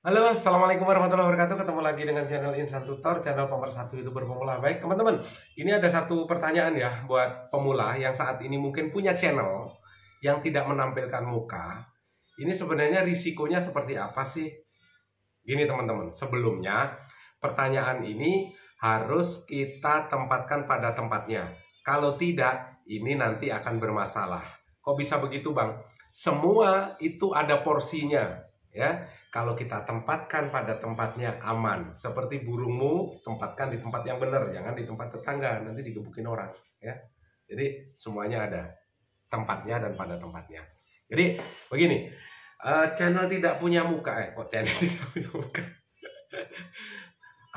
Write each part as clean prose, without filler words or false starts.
Halo, assalamualaikum warahmatullahi wabarakatuh. Ketemu lagi dengan channel Insan Tutor, channel pemersatu YouTuber pemula. Baik, teman-teman, ini ada satu pertanyaan ya buat pemula yang saat ini mungkin punya channel yang tidak menampilkan muka. Ini sebenarnya risikonya seperti apa sih? Gini teman-teman, sebelumnya pertanyaan ini harus kita tempatkan pada tempatnya. Kalau tidak, ini nanti akan bermasalah. Kok bisa begitu, Bang? Semua itu ada porsinya. Ya, kalau kita tempatkan pada tempatnya aman, seperti burungmu, tempatkan di tempat yang benar, jangan di tempat tetangga, nanti digebukin orang. Ya, jadi semuanya ada tempatnya dan pada tempatnya. Jadi begini, channel tidak punya muka, kok channel tidak punya muka?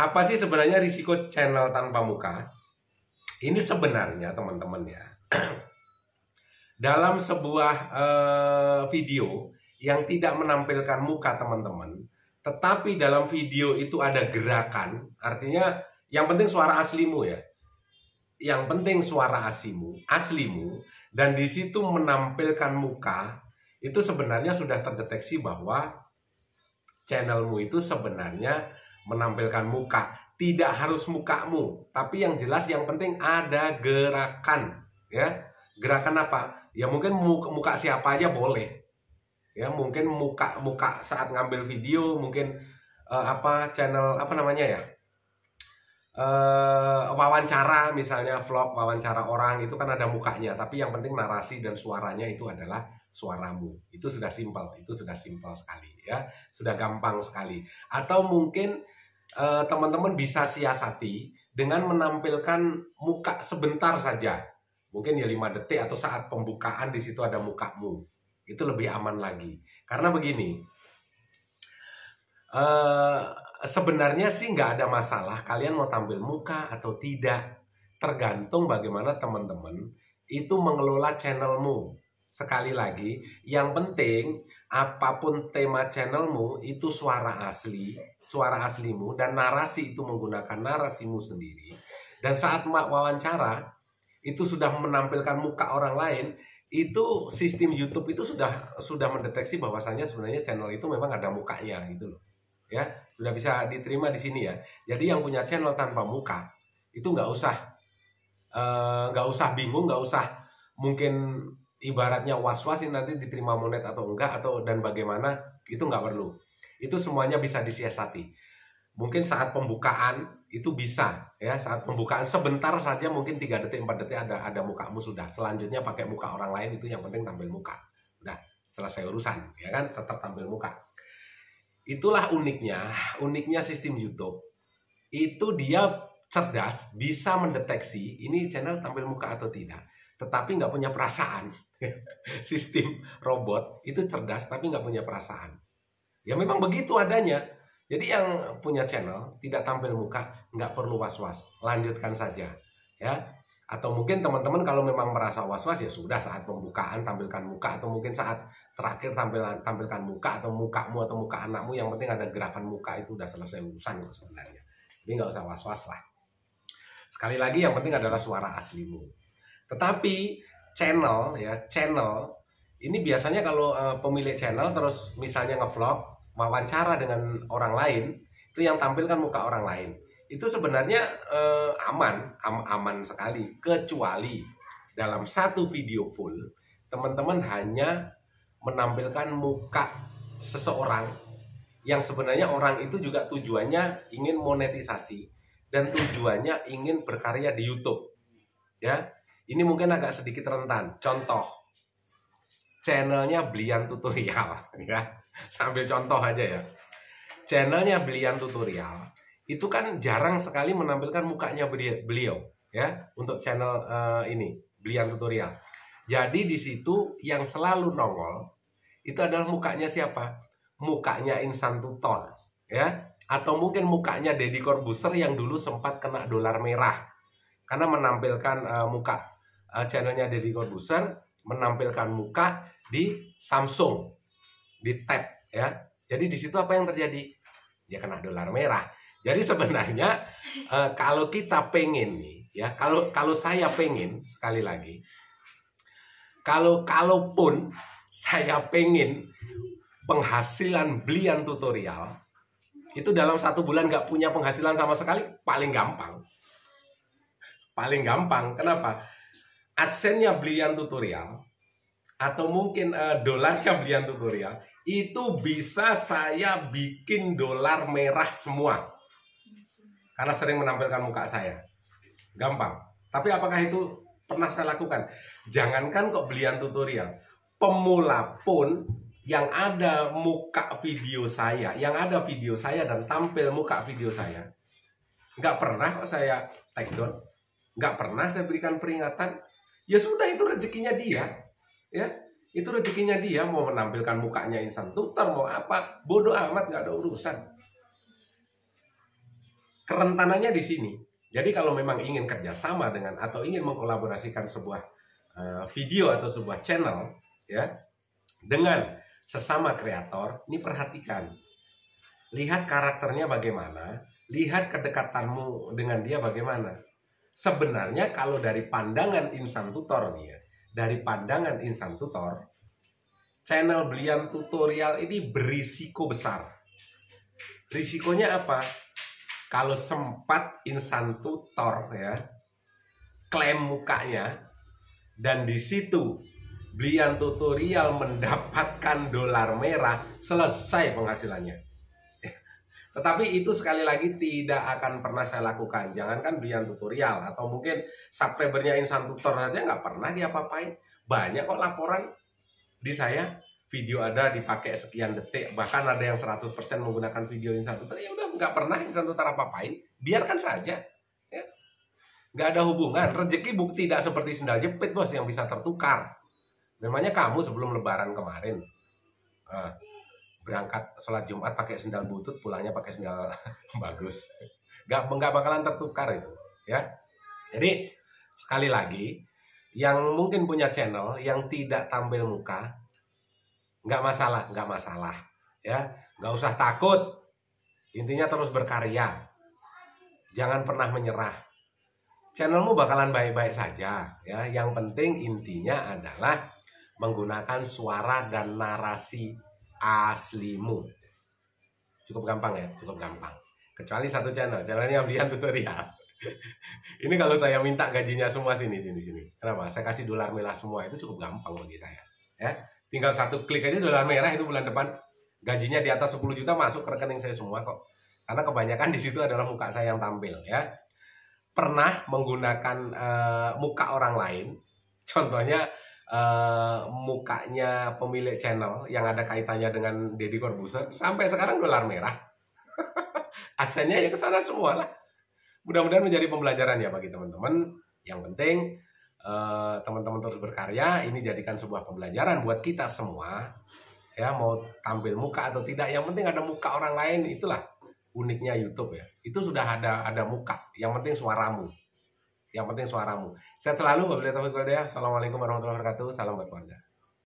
Apa sih sebenarnya risiko channel tanpa muka? Ini sebenarnya teman-teman ya, dalam sebuah video yang tidak menampilkan muka teman-teman, tetapi dalam video itu ada gerakan, artinya yang penting suara aslimu ya. Yang penting suara aslimu, dan di situ menampilkan muka, itu sebenarnya sudah terdeteksi bahwa channelmu itu sebenarnya menampilkan muka. Tidak harus mukamu, tapi yang jelas yang penting ada gerakan, ya. Gerakan apa? Ya mungkin muka siapa aja boleh. Ya mungkin muka saat ngambil video, mungkin channel apa namanya ya, wawancara misalnya, vlog wawancara orang itu kan ada mukanya, tapi yang penting narasi dan suaranya itu adalah suaramu. Itu sudah simpel, sekali ya, sudah gampang sekali. Atau mungkin teman-teman bisa siasati dengan menampilkan muka sebentar saja, mungkin ya 5 detik atau saat pembukaan di situ ada mukamu. Itu lebih aman lagi. Karena begini, sebenarnya sih nggak ada masalah kalian mau tampil muka atau tidak. Tergantung bagaimana teman-teman itu mengelola channelmu. Sekali lagi, yang penting apapun tema channelmu itu suara aslimu, dan narasi itu menggunakan narasimu sendiri. Dan saat wawancara itu sudah menampilkan muka orang lain, itu sistem YouTube itu sudah mendeteksi bahwasannya sebenarnya channel itu memang ada mukanya gitu loh. Ya, sudah bisa diterima di sini ya. Jadi yang punya channel tanpa muka itu nggak usah bingung, nggak usah mungkin ibaratnya was-was ini nanti diterima monet atau enggak, dan bagaimana, itu nggak perlu. Itu semuanya bisa disiasati. Mungkin saat pembukaan itu bisa ya, saat pembukaan sebentar saja, mungkin 3 detik 4 detik ada mukamu sudah. Selanjutnya pakai muka orang lain, itu yang penting tampil muka. Udah selesai urusan ya kan, tetap tampil muka. Itulah uniknya sistem YouTube. Itu dia cerdas, bisa mendeteksi ini channel tampil muka atau tidak, tetapi nggak punya perasaan. Sistem robot itu cerdas tapi nggak punya perasaan. Ya memang begitu adanya. Jadi yang punya channel tidak tampil muka nggak perlu was-was, lanjutkan saja ya. Atau mungkin teman-teman kalau memang merasa was-was, ya sudah, saat pembukaan tampilkan muka, atau mungkin saat terakhir tampilkan muka, atau mukamu atau muka anakmu, yang penting ada gerakan muka, itu udah selesai urusan sebenarnya. Jadi nggak usah was-was lah. Sekali lagi yang penting adalah suara aslimu. Tetapi channel ini biasanya kalau pemilik channel terus misalnya ngevlog, wawancara dengan orang lain, itu yang tampilkan muka orang lain, itu sebenarnya aman sekali, kecuali dalam satu video full teman-teman hanya menampilkan muka seseorang yang sebenarnya orang itu juga tujuannya ingin monetisasi dan tujuannya ingin berkarya di YouTube ya. Ini mungkin agak sedikit rentan. Contoh, channelnya Blian Tutorial ya. Sambil contoh aja ya. Channelnya Blian Tutorial itu kan jarang sekali menampilkan mukanya beliau ya, untuk channel ini Blian Tutorial. Jadi di situ yang selalu nongol itu adalah mukanya siapa? Mukanya Insan Tutor ya, atau mungkin mukanya Deddy Corbuzier yang dulu sempat kena dolar merah karena menampilkan muka. Channelnya Deddy Corbuzier menampilkan muka di Samsung, di tab ya. Jadi di situ apa yang terjadi? Dia kena dolar merah. Jadi sebenarnya kalau kita pengen nih ya, kalau saya pengen, sekali lagi, kalaupun saya pengen penghasilan Blian Tutorial itu dalam 1 bulan nggak punya penghasilan sama sekali, paling gampang. Paling gampang, kenapa? AdSense-nya Brilian Tutorial, atau mungkin dolarnya Brilian Tutorial, itu bisa saya bikin dolar merah semua. Karena sering menampilkan muka saya. Gampang. Tapi apakah itu pernah saya lakukan? Jangankan kok Brilian Tutorial, pemula pun yang ada muka video saya, yang ada video saya dan tampil muka video saya, nggak pernah kok saya take down, nggak pernah saya berikan peringatan. Ya sudah, itu rezekinya dia, ya itu rezekinya dia, mau menampilkan mukanya insan tutor, mau apa, bodoh amat, nggak ada urusan. Kerentanannya di sini. Jadi kalau memang ingin kerjasama dengan atau ingin mengkolaborasikan sebuah video atau sebuah channel, ya, dengan sesama kreator, ini perhatikan. Lihat karakternya bagaimana, lihat kedekatanmu dengan dia bagaimana. Sebenarnya kalau dari pandangan insan tutor nih ya, dari pandangan insan tutor, channel Brilian Tutorial ini berisiko besar. Risikonya apa? Kalau sempat insan tutor ya klaim mukanya dan di situ Brilian Tutorial mendapatkan dolar merah, selesai penghasilannya. Tetapi itu sekali lagi tidak akan pernah saya lakukan. Jangankan Brilian Tutorial, atau mungkin subscribernya insan tutor saja nggak pernah diapa-apain. Banyak kok laporan di saya, video ada dipakai sekian detik, bahkan ada yang 100% menggunakan video insan tutor. Ya udah, nggak pernah insan tutor apa-apain, biarkan saja. Ya. Nggak ada hubungan. Rezeki bukti tidak seperti sendal jepit bos yang bisa tertukar. Memangnya kamu sebelum lebaran kemarin berangkat sholat Jumat pakai sendal butut, pulangnya pakai sendal bagus, nggak bakalan tertukar itu, ya. Jadi sekali lagi, yang mungkin punya channel yang tidak tampil muka, nggak masalah, ya, nggak usah takut. Intinya terus berkarya, jangan pernah menyerah. Channelmu bakalan baik-baik saja, ya. Yang penting intinya adalah menggunakan suara dan narasi aslimu. Cukup gampang ya, cukup gampang. Kecuali satu channelnya Brilian Tutorial. Ini kalau saya minta gajinya semua sini. Kenapa? Saya kasih dolar merah semua, itu cukup gampang bagi saya. Ya, tinggal satu klik aja dolar merah, itu bulan depan gajinya di atas 10 juta masuk ke rekening saya semua kok. Karena kebanyakan di situ adalah muka saya yang tampil, ya. Pernah menggunakan muka orang lain, contohnya mukanya pemilik channel yang ada kaitannya dengan Deddy Corbuzier, sampai sekarang dolar merah. AdSense-nya ya ke sana semua lah. Mudah-mudahan menjadi pembelajaran ya bagi teman-teman. Yang penting teman-teman terus berkarya, ini jadikan sebuah pembelajaran buat kita semua. Ya, mau tampil muka atau tidak, yang penting ada muka orang lain. Itulah uniknya YouTube ya. Itu sudah ada muka. Yang penting suaramu. Sehat selalu, wabillahi taufiq wal hidayah. Assalamualaikum warahmatullahi wabarakatuh. Salam buat keluarga.